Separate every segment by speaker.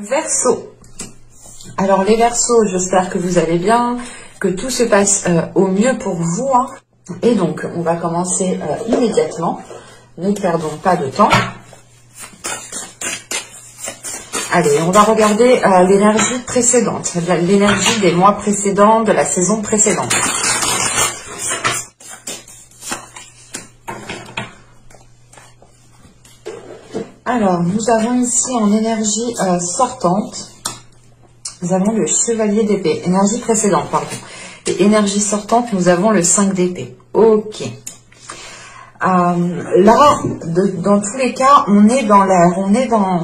Speaker 1: Verseau. Alors les Verseaux, j'espère que vous allez bien, que tout se passe au mieux pour vous, hein. Et donc, on va commencer immédiatement. Ne perdons pas de temps. Allez, on va regarder l'énergie précédente, l'énergie des mois précédents, de la saison précédente. Alors, nous avons ici en énergie sortante, nous avons le chevalier d'épée, énergie précédente, pardon. Et énergie sortante, nous avons le 5 d'épée. Ok. Là, dans tous les cas, on est dans l'air, on est dans...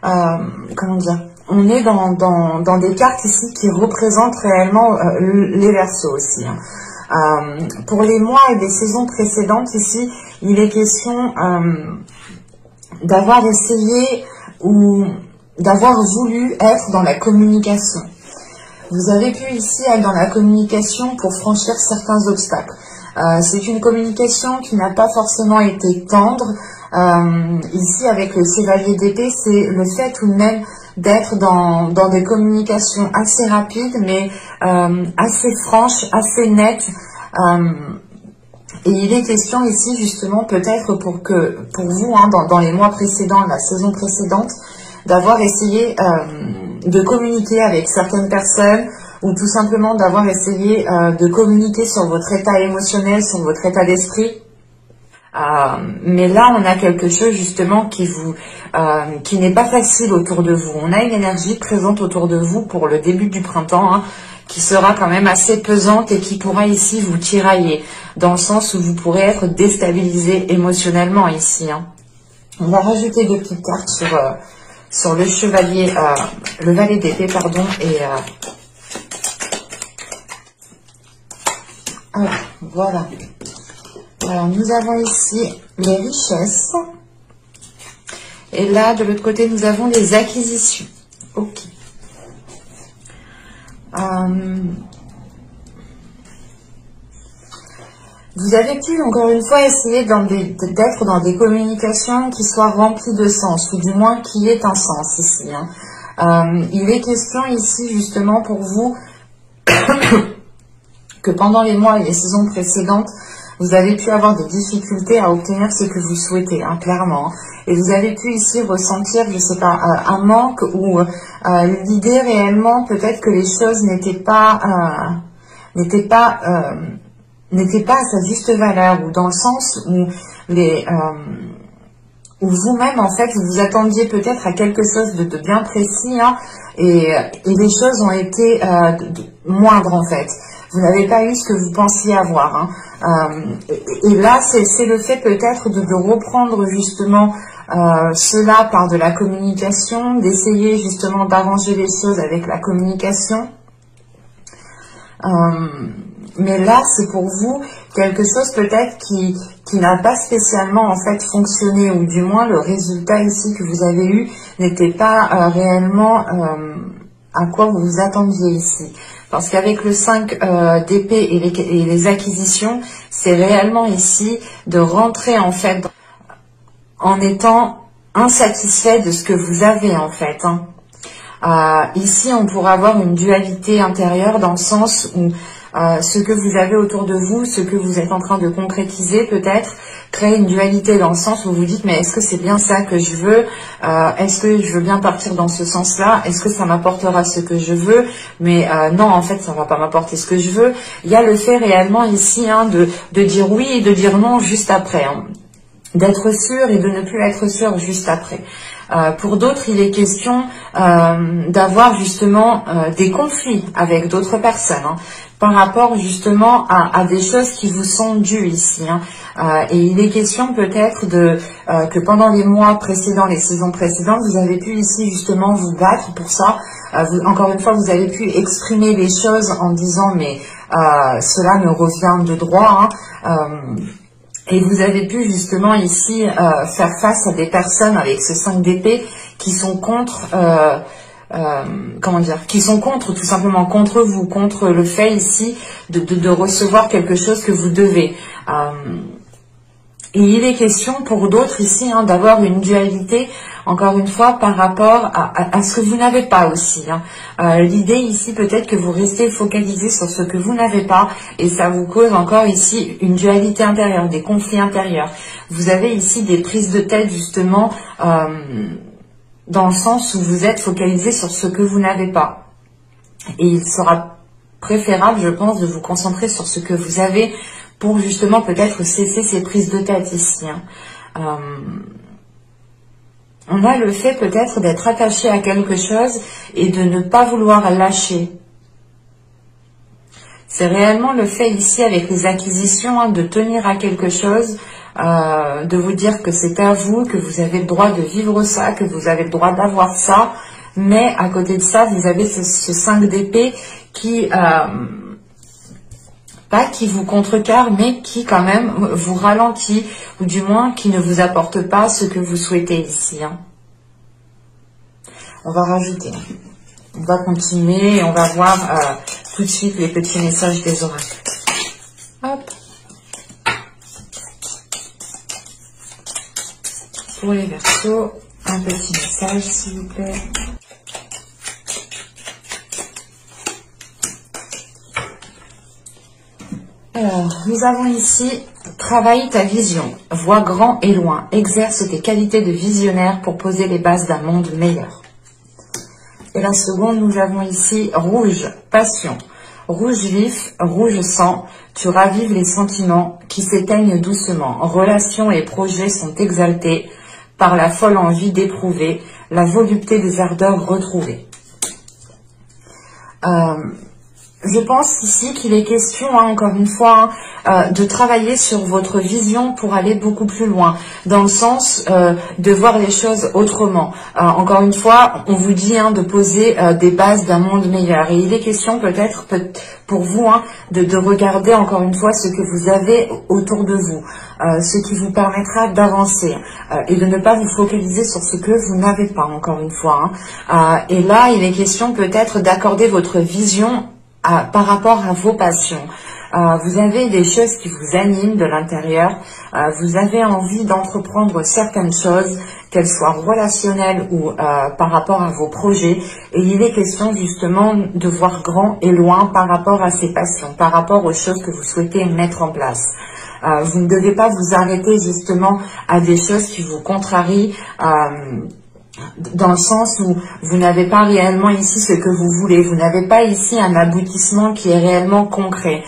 Speaker 1: comment dire, on est dans des cartes ici qui représentent réellement les Verseaux aussi, hein. Pour les mois et les saisons précédentes ici, il est question d'avoir essayé ou d'avoir voulu être dans la communication. Vous avez pu ici être dans la communication pour franchir certains obstacles. C'est une communication qui n'a pas forcément été tendre. Ici, avec le chevalier d'épée, c'est le fait tout de même d'être dans des communications assez rapides, mais assez franches, assez nettes. Et il est question ici, justement, peut-être pour vous, hein, dans les mois précédents, la saison précédente, d'avoir essayé de communiquer avec certaines personnes, ou tout simplement d'avoir essayé de communiquer sur votre état émotionnel, sur votre état d'esprit. Mais là, on a quelque chose justement qui n'est pas facile autour de vous. On a une énergie présente autour de vous pour le début du printemps, hein, qui sera quand même assez pesante et qui pourra ici vous tirailler, dans le sens où vous pourrez être déstabilisé émotionnellement ici, hein. On va rajouter deux petites cartes sur le chevalier, le valet d'épée, pardon, et voilà. Alors, nous avons ici les richesses. Et là, de l'autre côté, nous avons les acquisitions. Ok. Vous avez pu, encore une fois, essayer d'être dans des communications qui soient remplies de sens, ou du moins qui aient un sens ici, hein. Il est question ici, justement, pour vous, que pendant les mois et les saisons précédentes, vous avez pu avoir des difficultés à obtenir ce que vous souhaitez, hein, clairement. Et vous avez pu ici ressentir, je ne sais pas, un manque ou l'idée réellement peut-être que les choses n'étaient pas à sa juste valeur, ou dans le sens où où vous-même, en fait, vous attendiez peut-être à quelque chose de bien précis, hein, et les choses ont été moindres, en fait. Vous n'avez pas eu ce que vous pensiez avoir, hein. Et là, c'est le fait peut-être de reprendre justement cela par de la communication, d'essayer justement d'arranger les choses avec la communication. Mais là, c'est pour vous quelque chose peut-être qui n'a pas spécialement en fait fonctionné, ou du moins le résultat ici que vous avez eu n'était pas réellement à quoi vous vous attendiez ici. Parce qu'avec le 5 d'épée et les acquisitions, c'est réellement ici de rentrer en fait en étant insatisfait de ce que vous avez en fait, hein. Ici, on pourrait avoir une dualité intérieure dans le sens où ce que vous avez autour de vous, ce que vous êtes en train de concrétiser peut-être, crée une dualité dans le sens où vous dites mais est-ce que c'est bien ça que je veux, est-ce que je veux bien partir dans ce sens-là, est-ce que ça m'apportera ce que je veux, mais non, en fait ça va pas m'apporter ce que je veux. Il y a le fait réellement ici, hein, de dire oui et de dire non juste après, hein. D'être sûr et de ne plus être sûr juste après. Pour d'autres, il est question d'avoir justement des conflits avec d'autres personnes, hein, par rapport justement à des choses qui vous sont dues ici, hein. Et il est question peut-être que pendant les mois précédents, les saisons précédentes, vous avez pu ici justement vous battre pour ça. Encore une fois, vous avez pu exprimer les choses en disant mais cela me revient de droit, hein. Et vous avez pu justement ici faire face à des personnes avec ce 5 d'épée qui sont contre, qui sont contre, tout simplement contre vous, contre le fait ici de recevoir quelque chose que vous devez. Et il est question pour d'autres ici, hein, d'avoir une dualité encore une fois, par rapport à ce que vous n'avez pas aussi. L'idée ici, peut-être que vous restez focalisé sur ce que vous n'avez pas, et ça vous cause encore ici une dualité intérieure, des conflits intérieurs. Vous avez ici des prises de tête, justement, dans le sens où vous êtes focalisé sur ce que vous n'avez pas. Et il sera préférable, je pense, de vous concentrer sur ce que vous avez pour justement peut-être cesser ces prises de tête ici. On a le fait peut-être d'être attaché à quelque chose et de ne pas vouloir lâcher. C'est réellement le fait ici avec les acquisitions de tenir à quelque chose, de vous dire que c'est à vous, que vous avez le droit de vivre ça, que vous avez le droit d'avoir ça, mais à côté de ça, vous avez ce 5 d'épée qui, pas qui vous contrecarre, mais qui quand même vous ralentit, ou du moins qui ne vous apporte pas ce que vous souhaitez ici. On va rajouter, on va continuer et on va voir tout de suite les petits messages des oracles. Hop. Pour les Verseaux, un petit message s'il vous plaît. Alors, nous avons ici, travaille ta vision, vois grand et loin, exerce tes qualités de visionnaire pour poser les bases d'un monde meilleur. Et la seconde, nous avons ici, rouge, passion, rouge vif, rouge sang, tu ravives les sentiments qui s'éteignent doucement, relations et projets sont exaltés par la folle envie d'éprouver, la volupté des ardeurs retrouvées. Je pense ici qu'il est question, encore une fois, de travailler sur votre vision pour aller beaucoup plus loin, dans le sens de voir les choses autrement. Encore une fois, on vous dit de poser des bases d'un monde meilleur. Et il est question peut-être pour vous de regarder encore une fois ce que vous avez autour de vous, ce qui vous permettra d'avancer et de ne pas vous focaliser sur ce que vous n'avez pas, encore une fois. Et là, il est question peut-être d'accorder votre vision par rapport à vos passions. Vous avez des choses qui vous animent de l'intérieur, vous avez envie d'entreprendre certaines choses, qu'elles soient relationnelles ou par rapport à vos projets, et il est question justement de voir grand et loin par rapport à ces passions, par rapport aux choses que vous souhaitez mettre en place. Vous ne devez pas vous arrêter justement à des choses qui vous contrarient, dans le sens où vous n'avez pas réellement ici ce que vous voulez, vous n'avez pas ici un aboutissement qui est réellement concret.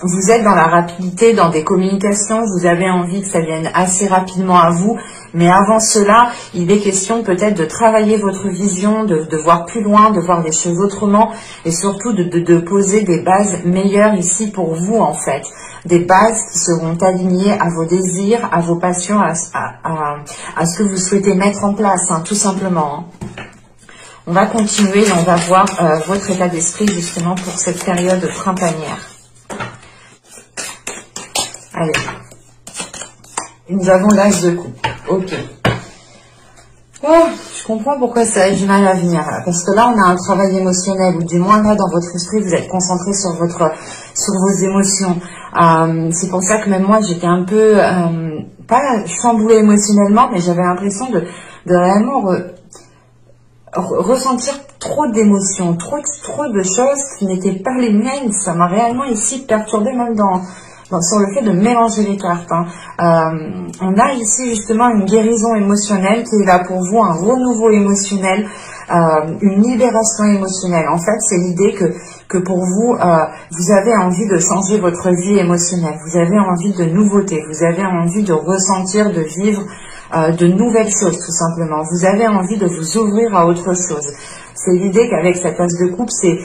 Speaker 1: Vous êtes dans la rapidité, dans des communications, vous avez envie que ça vienne assez rapidement à vous, mais avant cela, il est question peut-être de travailler votre vision, de voir plus loin, de voir les choses autrement, et surtout de poser des bases meilleures ici pour vous en fait. Des bases qui seront alignées à vos désirs, à vos passions, à ce que vous souhaitez mettre en place, tout simplement. On va continuer et on va voir votre état d'esprit justement pour cette période printanière. Allez, nous avons l'As de coupe. Ok. Oh, je comprends pourquoi ça a du mal à venir. Parce que là, on a un travail émotionnel, ou du moins là, dans votre esprit, vous êtes concentré sur vos émotions. C'est pour ça que même moi, j'étais un peu, pas chamboulée émotionnellement, mais j'avais l'impression de réellement ressentir trop d'émotions, trop de choses qui n'étaient pas les miennes. Ça m'a réellement ici perturbée, même sur le fait de mélanger les cartes. On a ici justement une guérison émotionnelle qui est là pour vous, un renouveau émotionnel, une libération émotionnelle. En fait, c'est l'idée que pour vous, vous avez envie de changer votre vie émotionnelle, vous avez envie de nouveautés, vous avez envie de ressentir, de vivre de nouvelles choses tout simplement. Vous avez envie de vous ouvrir à autre chose. C'est l'idée qu'avec cette As de coupe, c'est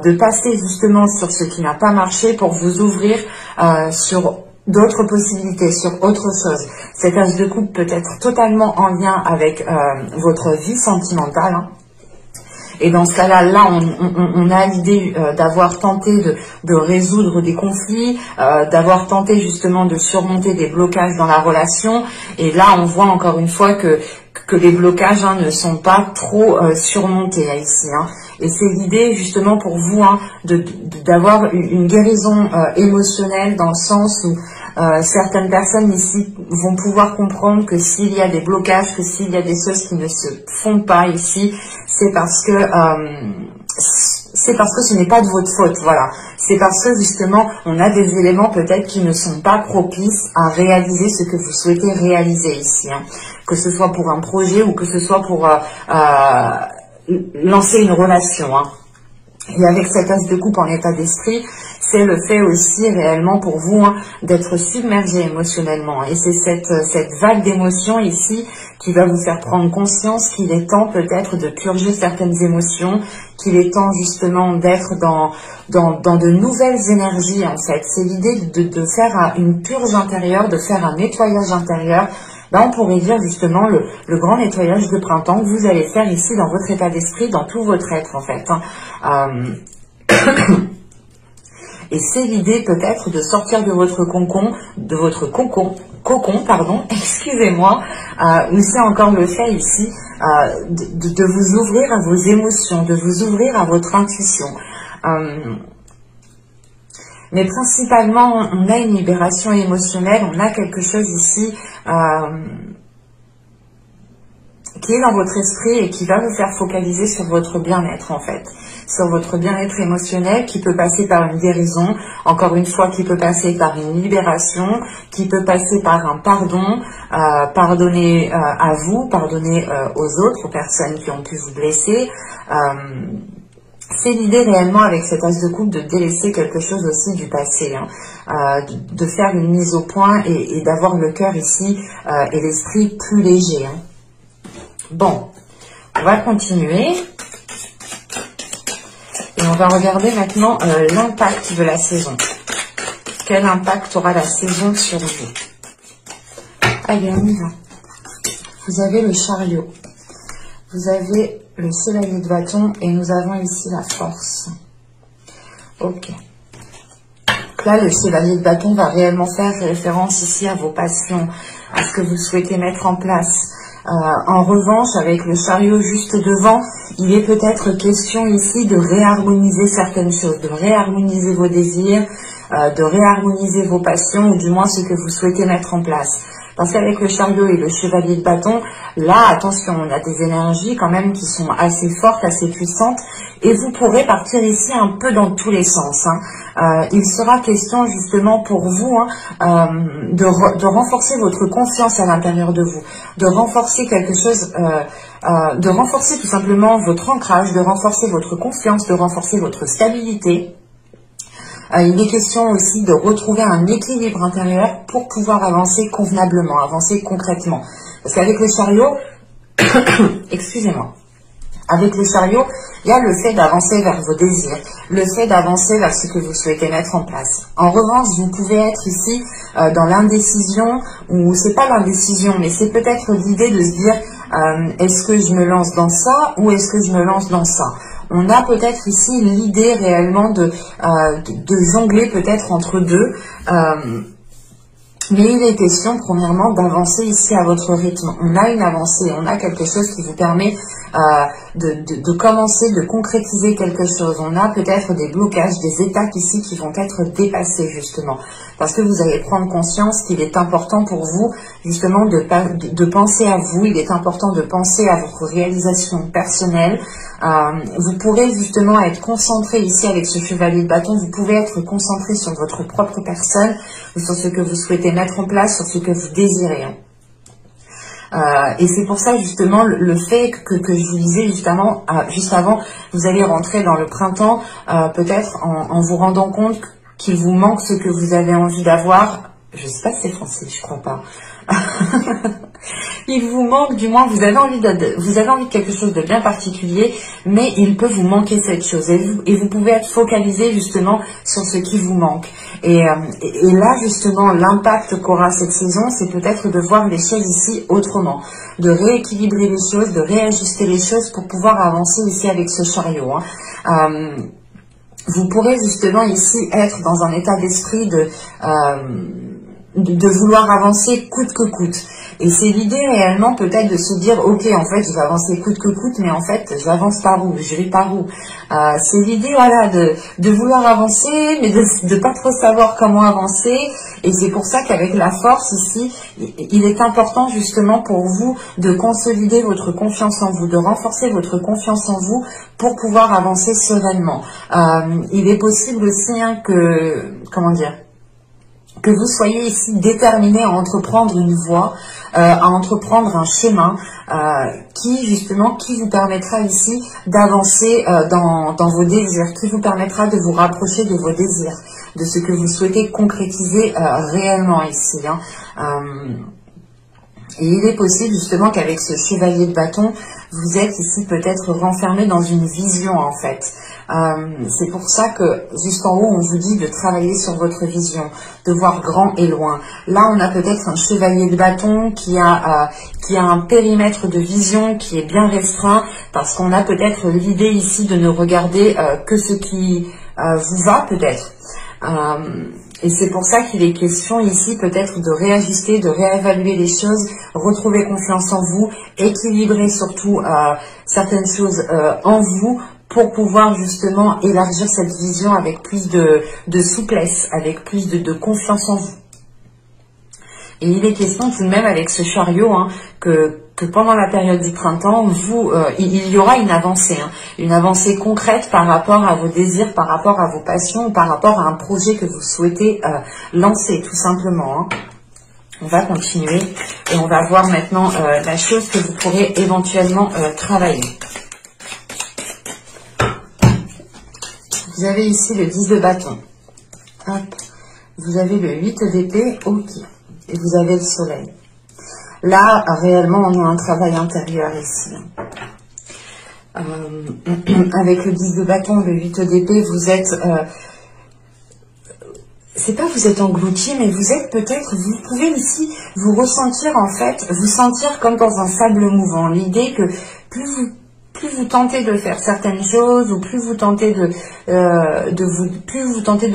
Speaker 1: de passer justement sur ce qui n'a pas marché pour vous ouvrir sur d'autres possibilités, sur autre chose. Cette As de coupe peut être totalement en lien avec votre vie sentimentale. Et dans ce cas-là, on a l'idée d'avoir tenté de résoudre des conflits, d'avoir tenté justement de surmonter des blocages dans la relation. Et là, on voit encore une fois que les blocages ne sont pas trop surmontés ici. Et c'est l'idée justement pour vous d'avoir une guérison émotionnelle dans le sens où Certaines personnes ici vont pouvoir comprendre que s'il y a des blocages, que s'il y a des choses qui ne se font pas ici, c'est parce que ce n'est pas de votre faute, voilà. C'est parce que justement, on a des éléments peut-être qui ne sont pas propices à réaliser ce que vous souhaitez réaliser ici, hein. Que ce soit pour un projet ou que ce soit pour lancer une relation, hein. Et avec cet as de coupe en état d'esprit, c'est le fait aussi réellement pour vous, hein, d'être submergé émotionnellement. Et c'est cette vague d'émotions ici qui va vous faire prendre conscience qu'il est temps peut-être de purger certaines émotions, qu'il est temps justement d'être dans de nouvelles énergies en fait. C'est l'idée de faire une purge intérieure, de faire un nettoyage intérieur. On pourrait dire justement le grand nettoyage de printemps que vous allez faire ici dans votre état d'esprit, dans tout votre être en fait, hein. Et c'est l'idée peut-être de sortir de votre cocon, pardon, excusez-moi, ou c'est encore le fait ici de vous ouvrir à vos émotions, de vous ouvrir à votre intuition. Mais principalement, on a une libération émotionnelle, on a quelque chose ici qui est dans votre esprit et qui va vous faire focaliser sur votre bien-être en fait, sur votre bien-être émotionnel qui peut passer par une guérison, encore une fois qui peut passer par une libération, qui peut passer par un pardon, pardonner à vous, pardonner aux autres, aux personnes qui ont pu vous blesser. C'est l'idée réellement avec cet as de coupe de délaisser quelque chose aussi du passé, hein, de faire une mise au point et d'avoir le cœur ici et l'esprit plus léger, hein. Bon, on va continuer et on va regarder maintenant l'impact de la saison. Quel impact aura la saison sur vous? Allez, on y va. Vous avez le chariot, vous avez le chevalier de bâton et nous avons ici la force. Ok. Là, le chevalier de bâton va réellement faire référence ici à vos passions, à ce que vous souhaitez mettre en place. En revanche, avec le chariot juste devant, il est peut-être question ici de réharmoniser certaines choses, de réharmoniser vos désirs, de réharmoniser vos passions, ou du moins ce que vous souhaitez mettre en place. Parce qu'avec le chariot et le chevalier de bâton, là, attention, on a des énergies quand même qui sont assez fortes, assez puissantes, et vous pourrez partir ici un peu dans tous les sens, hein. Il sera question justement pour vous, hein, de renforcer votre confiance à l'intérieur de vous, de renforcer quelque chose, de renforcer tout simplement votre ancrage, de renforcer votre confiance, de renforcer votre stabilité. Il est question aussi de retrouver un équilibre intérieur pour pouvoir avancer convenablement, avancer concrètement. Parce qu'avec le chariot, excusez-moi, avec le chariot, il y a le fait d'avancer vers vos désirs, le fait d'avancer vers ce que vous souhaitez mettre en place. En revanche, vous pouvez être ici dans l'indécision, ou c'est pas l'indécision, mais c'est peut-être l'idée de se dire est-ce que je me lance dans ça ou est-ce que je me lance dans ça? On a peut-être ici l'idée réellement de jongler peut-être entre deux. Mais il est question, premièrement, d'avancer ici à votre rythme. On a une avancée, on a quelque chose qui vous permet de commencer, de concrétiser quelque chose. On a peut-être des blocages, des étapes ici qui vont être dépassées, justement. Parce que vous allez prendre conscience qu'il est important pour vous, justement, de penser à vous. Il est important de penser à votre réalisation personnelle. Vous pourrez justement être concentré ici avec ce chevalier de bâton. Vous pouvez être concentré sur votre propre personne, sur ce que vous souhaitez mettre en place, sur ce que vous désirez. Et c'est pour ça justement le fait que je vous disais justement, juste avant, vous allez rentrer dans le printemps, peut-être en vous rendant compte qu'il vous manque ce que vous avez envie d'avoir. Je sais pas si c'est français, je crois pas. Il vous manque, du moins, vous avez envie de quelque chose de bien particulier, mais il peut vous manquer cette chose. Et vous pouvez être focalisé justement sur ce qui vous manque. Et là, justement, l'impact qu'aura cette saison, c'est peut-être de voir les choses ici autrement, de rééquilibrer les choses, de réajuster les choses pour pouvoir avancer ici avec ce chariot, hein. Vous pourrez justement ici être dans un état d'esprit de vouloir avancer coûte que coûte. Et c'est l'idée réellement peut-être de se dire, ok, en fait, je vais avancer coûte que coûte, mais en fait, j'avance par où, je vais par où. C'est l'idée, voilà, de vouloir avancer, mais de pas trop savoir comment avancer. Et c'est pour ça qu'avec la force ici, il est important justement pour vous de consolider votre confiance en vous, de renforcer votre confiance en vous pour pouvoir avancer sereinement. Il est possible aussi hein, que vous soyez ici déterminé à entreprendre une voie, à entreprendre un chemin qui vous permettra ici d'avancer dans vos désirs, qui vous permettra de vous rapprocher de vos désirs, de ce que vous souhaitez concrétiser réellement ici. Et il est possible justement qu'avec ce chevalier de bâton, vous êtes ici peut-être renfermé dans une vision en fait. C'est pour ça que jusqu'en haut, on vous dit de travailler sur votre vision, de voir grand et loin. Là, on a peut-être un chevalier de bâton qui a un périmètre de vision qui est bien restreint parce qu'on a peut-être l'idée ici de ne regarder que ce qui vous va peut-être. Et c'est pour ça qu'il est question ici peut-être de réajuster, de réévaluer les choses, retrouver confiance en vous, équilibrer surtout certaines choses en vous pour pouvoir justement élargir cette vision avec plus de souplesse, avec plus de confiance en vous. Et il est question tout de même avec ce chariot que pendant la période du printemps, il y aura une avancée concrète par rapport à vos désirs, par rapport à vos passions, par rapport à un projet que vous souhaitez lancer, tout simplement. On va continuer et on va voir maintenant la chose que vous pourrez éventuellement travailler. Vous avez ici le 10 de bâton. Hop. Vous avez le 8 d'épée, ok. Et vous avez le soleil. Là, réellement, on a un travail intérieur ici. Avec le 10 de bâton, le 8 d'épée, vous êtes... c'est pas vous êtes englouti, mais vous êtes peut-être... Vous pouvez ici vous ressentir, en fait, vous sentir comme dans un sable mouvant. L'idée que plus vous tentez de faire certaines choses, ou plus vous tentez de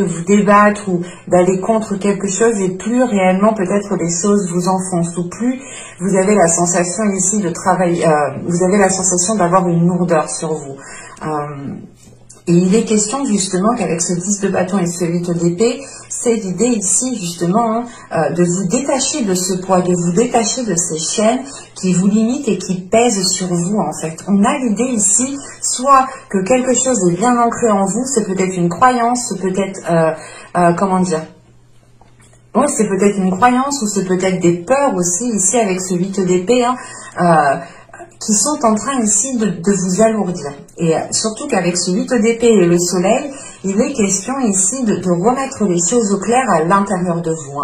Speaker 1: vous débattre ou d'aller contre quelque chose, et plus réellement peut-être les choses vous enfoncent, ou plus vous avez la sensation ici de travailler, vous avez la sensation d'avoir une lourdeur sur vous. Et il est question justement qu'avec ce 10 de bâton et ce 8 d'épée, c'est l'idée ici justement de vous détacher de ce poids, de vous détacher de ces chaînes qui vous limitent et qui pèsent sur vous en fait. On a l'idée ici, soit que quelque chose est bien ancré en vous, c'est peut-être une croyance, c'est peut-être, bon, c'est peut-être une croyance ou c'est peut-être des peurs aussi ici avec ce 8 d'épée, qui sont en train ici de vous alourdir. Et surtout qu'avec ce 8 d'épée et le soleil, il est question ici de remettre les choses au clair à l'intérieur de vous.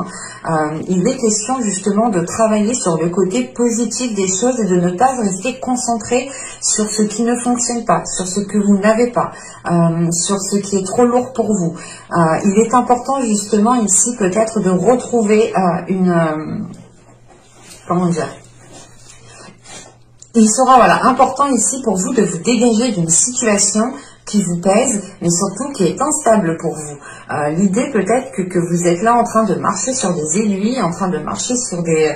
Speaker 1: Il est question justement de travailler sur le côté positif des choses et de ne pas rester concentré sur ce qui ne fonctionne pas, sur ce que vous n'avez pas, sur ce qui est trop lourd pour vous. Il est important justement ici peut-être de retrouver il sera important ici pour vous de vous dégager d'une situation qui vous pèse, mais surtout qui est instable pour vous. L'idée peut-être que vous êtes là en train de marcher sur des aiguilles, en train de marcher sur des...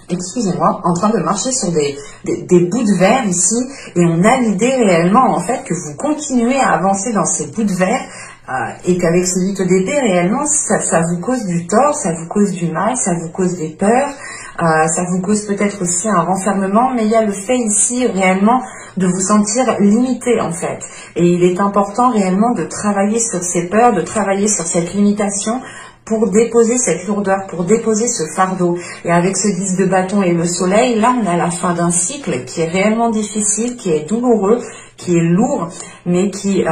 Speaker 1: en train de marcher sur des bouts de verre ici, et on a l'idée réellement en fait que vous continuez à avancer dans ces bouts de verre, et qu'avec ce 8 d'épée réellement ça vous cause du tort, ça vous cause du mal, ça vous cause des peurs, ça vous cause peut-être aussi un renfermement, mais il y a le fait ici réellement de vous sentir limité en fait. Et il est important réellement de travailler sur ces peurs, de travailler sur cette limitation pour déposer cette lourdeur, pour déposer ce fardeau. Et avec ce 10 de bâton et le soleil, là on a la fin d'un cycle qui est réellement difficile, qui est douloureux, qui est lourd, mais qui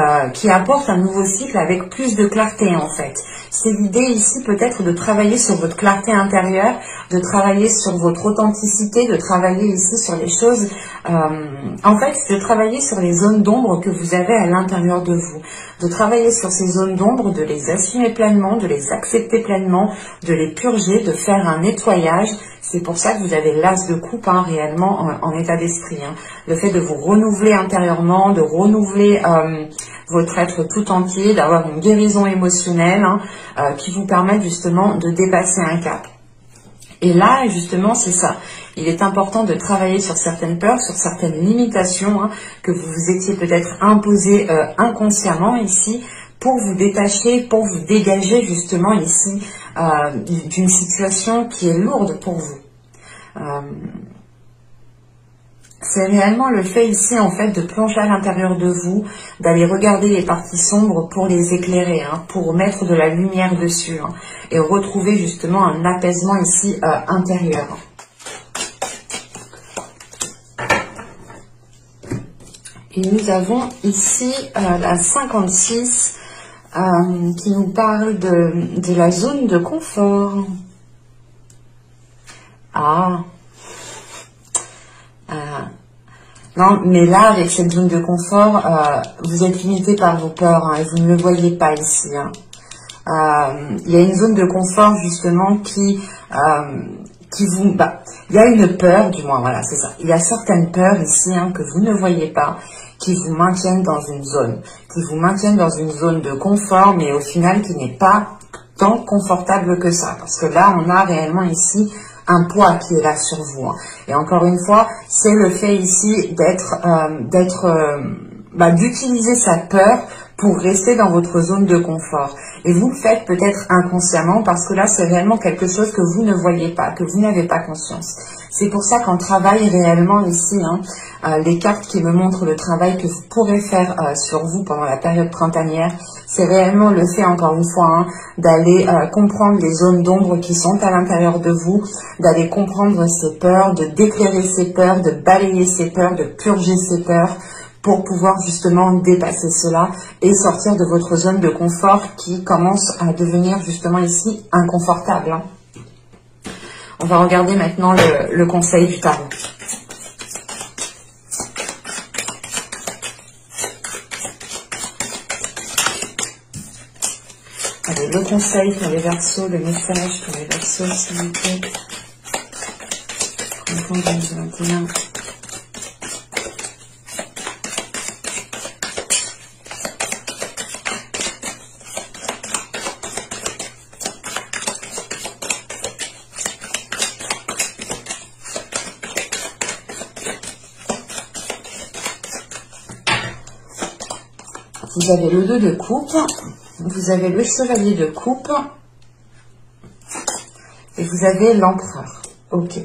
Speaker 1: apporte un nouveau cycle avec plus de clarté en fait. C'est l'idée ici peut-être de travailler sur votre clarté intérieure, de travailler sur votre authenticité, de travailler ici sur les choses, en fait de travailler sur les zones d'ombre que vous avez à l'intérieur de vous, de travailler sur ces zones d'ombre, de les assumer pleinement, de les accepter pleinement, de les purger, de faire un nettoyage. C'est pour ça que vous avez l'as de coupe réellement en état d'esprit. Le fait de vous renouveler intérieurement, de renouveler votre être tout entier, d'avoir une guérison émotionnelle qui vous permet justement de dépasser un cap. Et là, justement, c'est ça. Il est important de travailler sur certaines peurs, sur certaines limitations hein, que vous vous étiez peut-être imposées inconsciemment ici, pour vous détacher, pour vous dégager justement ici d'une situation qui est lourde pour vous. C'est réellement le fait ici en fait de plonger à l'intérieur de vous, d'aller regarder les parties sombres pour les éclairer, hein, pour mettre de la lumière dessus hein, et retrouver justement un apaisement ici intérieur. Et nous avons ici la 56 qui nous parle de la zone de confort. Non, mais là, avec cette zone de confort, vous êtes limité par vos peurs hein, et vous ne le voyez pas ici. Hein. Il y a une zone de confort justement qui vous... il y a une peur, du moins, voilà, c'est ça. Il y a certaines peurs ici hein, que vous ne voyez pas, qui vous maintiennent dans une zone, de confort, mais au final qui n'est pas tant confortable que ça. Parce que là, on a réellement ici un poids qui est là sur vous. Hein. Et encore une fois, c'est le fait ici d'utiliser sa peur pour rester dans votre zone de confort. Et vous le faites peut-être inconsciemment parce que là, c'est réellement quelque chose que vous ne voyez pas, que vous n'avez pas conscience. C'est pour ça qu'on travaille réellement ici, hein, les cartes qui me montrent le travail que vous pourrez faire sur vous pendant la période printanière, c'est réellement le fait, encore une fois, hein, d'aller comprendre les zones d'ombre qui sont à l'intérieur de vous, d'aller comprendre ces peurs, de d'éclairer ces peurs, de balayer ces peurs, de purger ces peurs, pour pouvoir justement dépasser cela et sortir de votre zone de confort qui commence à devenir justement ici inconfortable. Hein. On va regarder maintenant le conseil du tarot. Allez, le conseil pour les Verseaux, le message pour les Verseaux, s'il vous plaît. Printemps 2021. Vous avez le 2 de coupe, vous avez le chevalier de coupe et vous avez l'empereur. Ok.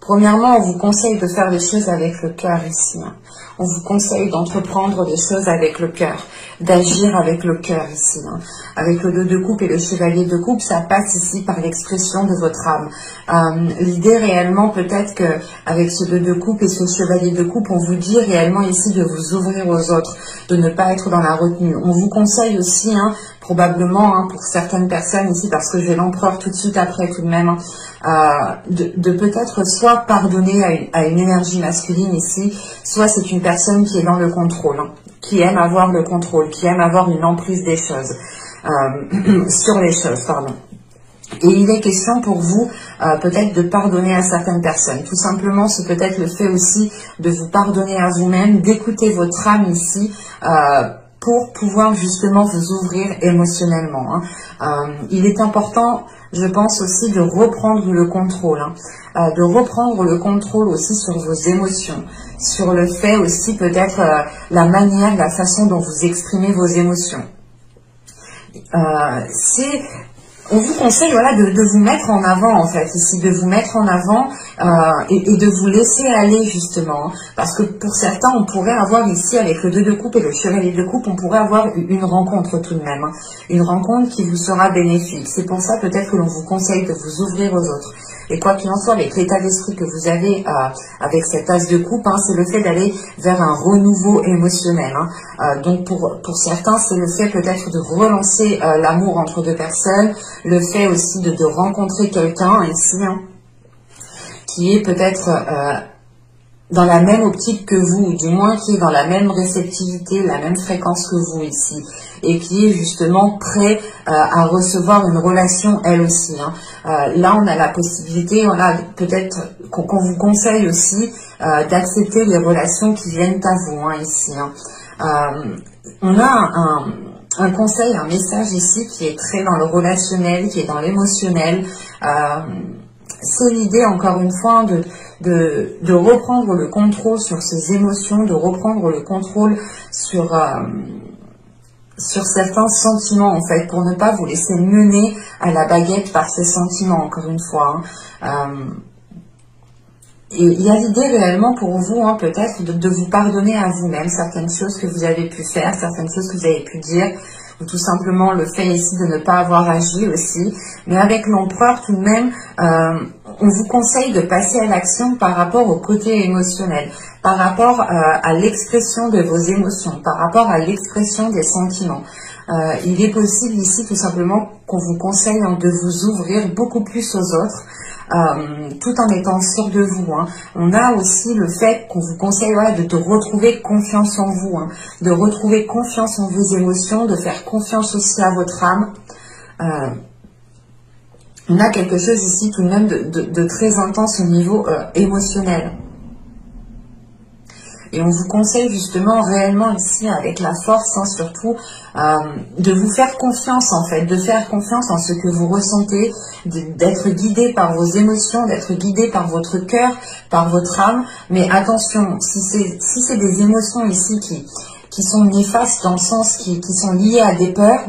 Speaker 1: Premièrement, on vous conseille de faire les choses avec le cœur ici. Hein. On vous conseille d'entreprendre des choses avec le cœur, d'agir avec le cœur ici. Hein. Avec le 2 de coupe et le chevalier de coupe, ça passe ici par l'expression de votre âme. L'idée réellement, peut-être qu'avec ce 2 de coupe et ce chevalier de coupe, on vous dit réellement ici de vous ouvrir aux autres, de ne pas être dans la retenue. On vous conseille aussi, hein, probablement hein, pour certaines personnes ici, parce que j'ai l'empereur tout de suite après tout de même, de peut-être soit pardonner à une énergie masculine ici, soit c'est une personne qui est dans le contrôle, hein, qui aime avoir le contrôle, qui aime avoir une emprise des choses, sur les choses, pardon. Et il est question pour vous peut-être de pardonner à certaines personnes. Tout simplement, c'est peut-être le fait aussi de vous pardonner à vous-même, d'écouter votre âme ici, pour pouvoir justement vous ouvrir émotionnellement. Hein. Il est important, je pense aussi, de reprendre le contrôle. Hein. De reprendre le contrôle aussi sur vos émotions. Sur le fait aussi peut-être la manière, la façon dont vous exprimez vos émotions. On vous conseille voilà, de vous mettre en avant en fait, ici, de vous mettre en avant et de vous laisser aller justement. Parce que pour certains, on pourrait avoir ici, avec le 2 de coupe et le chevalier de coupe, on pourrait avoir une rencontre tout de même. Hein. Une rencontre qui vous sera bénéfique. C'est pour ça peut-être que l'on vous conseille de vous ouvrir aux autres. Et quoi qu'il en soit, avec l'état d'esprit que vous avez avec cet as de coupe, hein, c'est le fait d'aller vers un renouveau émotionnel. Hein. Donc pour certains, c'est le fait peut-être de relancer l'amour entre deux personnes, le fait aussi de rencontrer quelqu'un ici, hein, qui est peut-être dans la même optique que vous, ou du moins qui est dans la même réceptivité, la même fréquence que vous ici, et qui est justement prêt à recevoir une relation elle aussi. Hein. Là, on a la possibilité, voilà, peut-être qu'on vous conseille aussi d'accepter les relations qui viennent à vous, hein, ici. Hein. On a un conseil, un message ici qui est très dans le relationnel, qui est dans l'émotionnel, c'est l'idée, encore une fois, de reprendre le contrôle sur ces émotions, de reprendre le contrôle sur certains sentiments, en fait, pour ne pas vous laisser mener à la baguette par ces sentiments, encore une fois. Et il y a l'idée réellement pour vous, peut-être, de vous pardonner à vous-même certaines choses que vous avez pu faire, certaines choses que vous avez pu dire, ou tout simplement le fait ici de ne pas avoir agi aussi. Mais avec l'empereur, tout de même, on vous conseille de passer à l'action par rapport au côté émotionnel, par rapport à l'expression de vos émotions, par rapport à l'expression des sentiments. Il est possible ici tout simplement qu'on vous conseille de vous ouvrir beaucoup plus aux autres, tout en étant sûr de vous. On a aussi le fait qu'on vous conseille de retrouver confiance en vous, de retrouver confiance en vos émotions, de faire confiance aussi à votre âme. On a quelque chose ici tout de même de très intense au niveau émotionnel. Et on vous conseille justement réellement ici avec la force, surtout, de vous faire confiance en fait, de faire confiance en ce que vous ressentez, d'être guidé par vos émotions, d'être guidé par votre cœur, par votre âme. Mais attention, si c'est des émotions ici qui sont néfastes dans le sens qui sont liées à des peurs,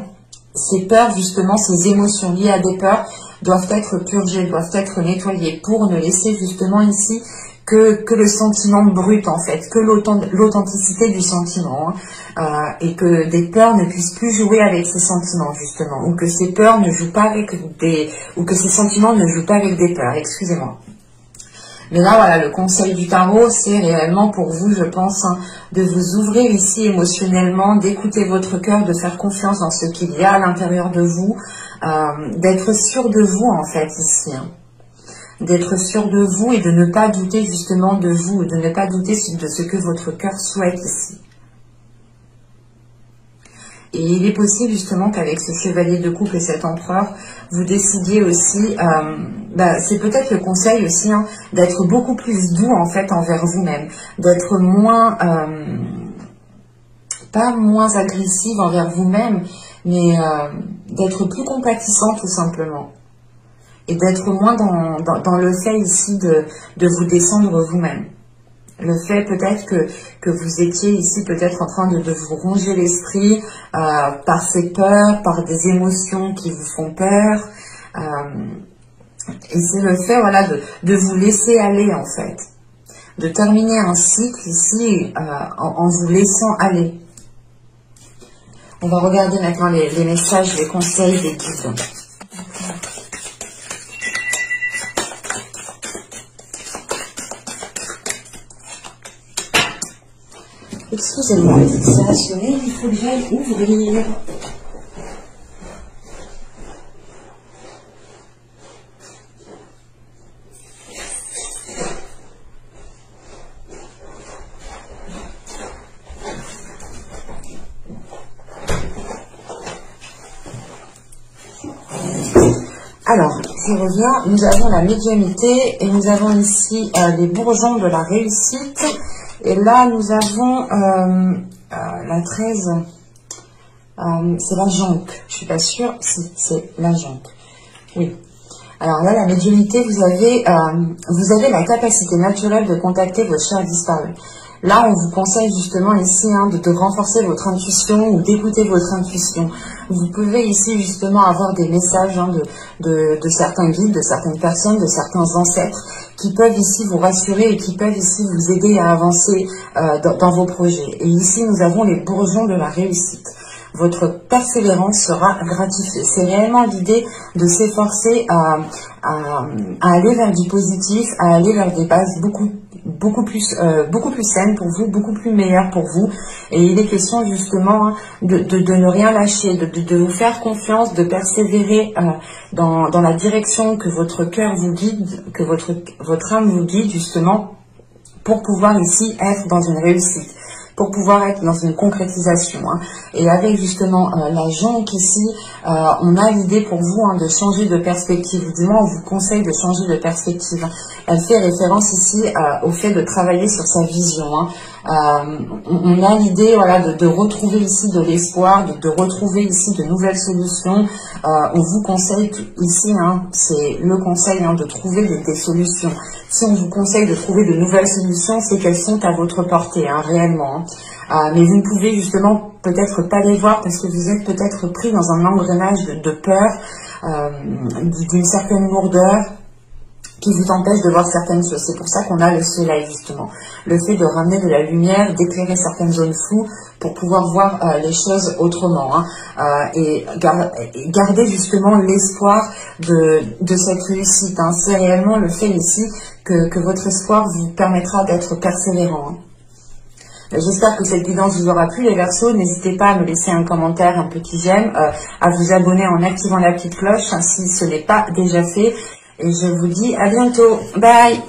Speaker 1: ces peurs justement, ces émotions liées à des peurs doivent être purgées, doivent être nettoyées pour ne laisser justement ici que le sentiment brut en fait, que l'authenticité du sentiment, et que des peurs ne puissent plus jouer avec ces sentiments justement, ou que ces peurs ne jouent pas avec ou que ces sentiments ne jouent pas avec des peurs, excusez-moi. Mais là voilà, le conseil du tarot, c'est réellement pour vous, je pense, de vous ouvrir ici émotionnellement, d'écouter votre cœur, de faire confiance dans ce qu'il y a à l'intérieur de vous, d'être sûr de vous en fait ici. D'être sûr de vous et de ne pas douter justement de vous, de ne pas douter de ce que votre cœur souhaite ici. Et il est possible justement qu'avec ce chevalier de coupe et cet empereur, vous décidiez aussi, c'est peut-être le conseil aussi, d'être beaucoup plus doux en fait envers vous-même, d'être moins, pas moins agressive envers vous-même, mais d'être plus compatissant tout simplement. Et d'être moins dans le fait ici de vous descendre vous-même. Le fait peut-être que vous étiez ici peut-être en train de vous ronger l'esprit par ces peurs, par des émotions qui vous font peur. Et c'est le fait de vous laisser aller en fait. De terminer un cycle ici en vous laissant aller. On va regarder maintenant les messages, les conseils des guides. Excusez-moi, c'est rationné, il faut que j'aille ouvrir. Alors, je reviens, nous avons la médiumnité et nous avons ici les bourgeons de la réussite. Et là, nous avons la 13, c'est la jonque, je suis pas sûre, si c'est la jonque, oui. Alors là, la médiumnité, vous avez la capacité naturelle de contacter vos chers disparus. Là, on vous conseille justement ici de renforcer votre intuition ou d'écouter votre intuition. Vous pouvez ici justement avoir des messages de certains guides, de certaines personnes, de certains ancêtres qui peuvent ici vous rassurer et qui peuvent ici vous aider à avancer dans vos projets. Et ici, nous avons les bourgeons de la réussite. Votre persévérance sera gratifiée. C'est réellement l'idée de s'efforcer à aller vers du positif, à aller vers des bases beaucoup plus saines pour vous, beaucoup plus meilleures pour vous. Et il est question justement de ne rien lâcher, de vous faire confiance, de persévérer dans la direction que votre cœur vous guide, que votre âme vous guide justement pour pouvoir ici être dans une réussite, pour pouvoir être dans une concrétisation. Et avec justement la jonque ici, on a l'idée pour vous de changer de perspective, ou du moins on vous conseille de changer de perspective. Elle fait référence ici au fait de travailler sur sa vision. On a l'idée de retrouver ici de l'espoir, de retrouver ici de nouvelles solutions. On vous conseille ici, c'est le conseil de trouver des solutions. Si on vous conseille de trouver de nouvelles solutions, c'est qu'elles sont à votre portée, réellement. Mais vous ne pouvez justement peut-être pas les voir parce que vous êtes peut-être pris dans un engrenage de peur, d'une certaine lourdeur qui vous empêche de voir certaines choses. C'est pour ça qu'on a le soleil, justement. Le fait de ramener de la lumière, d'éclairer certaines zones floues pour pouvoir voir les choses autrement. Et garder justement l'espoir de cette réussite. C'est réellement le fait ici que votre espoir vous permettra d'être persévérant. J'espère que cette guidance vous aura plu, les Verseaux. N'hésitez pas à me laisser un commentaire, un petit j'aime, à vous abonner en activant la petite cloche si ce n'est pas déjà fait. Et je vous dis à bientôt. Bye!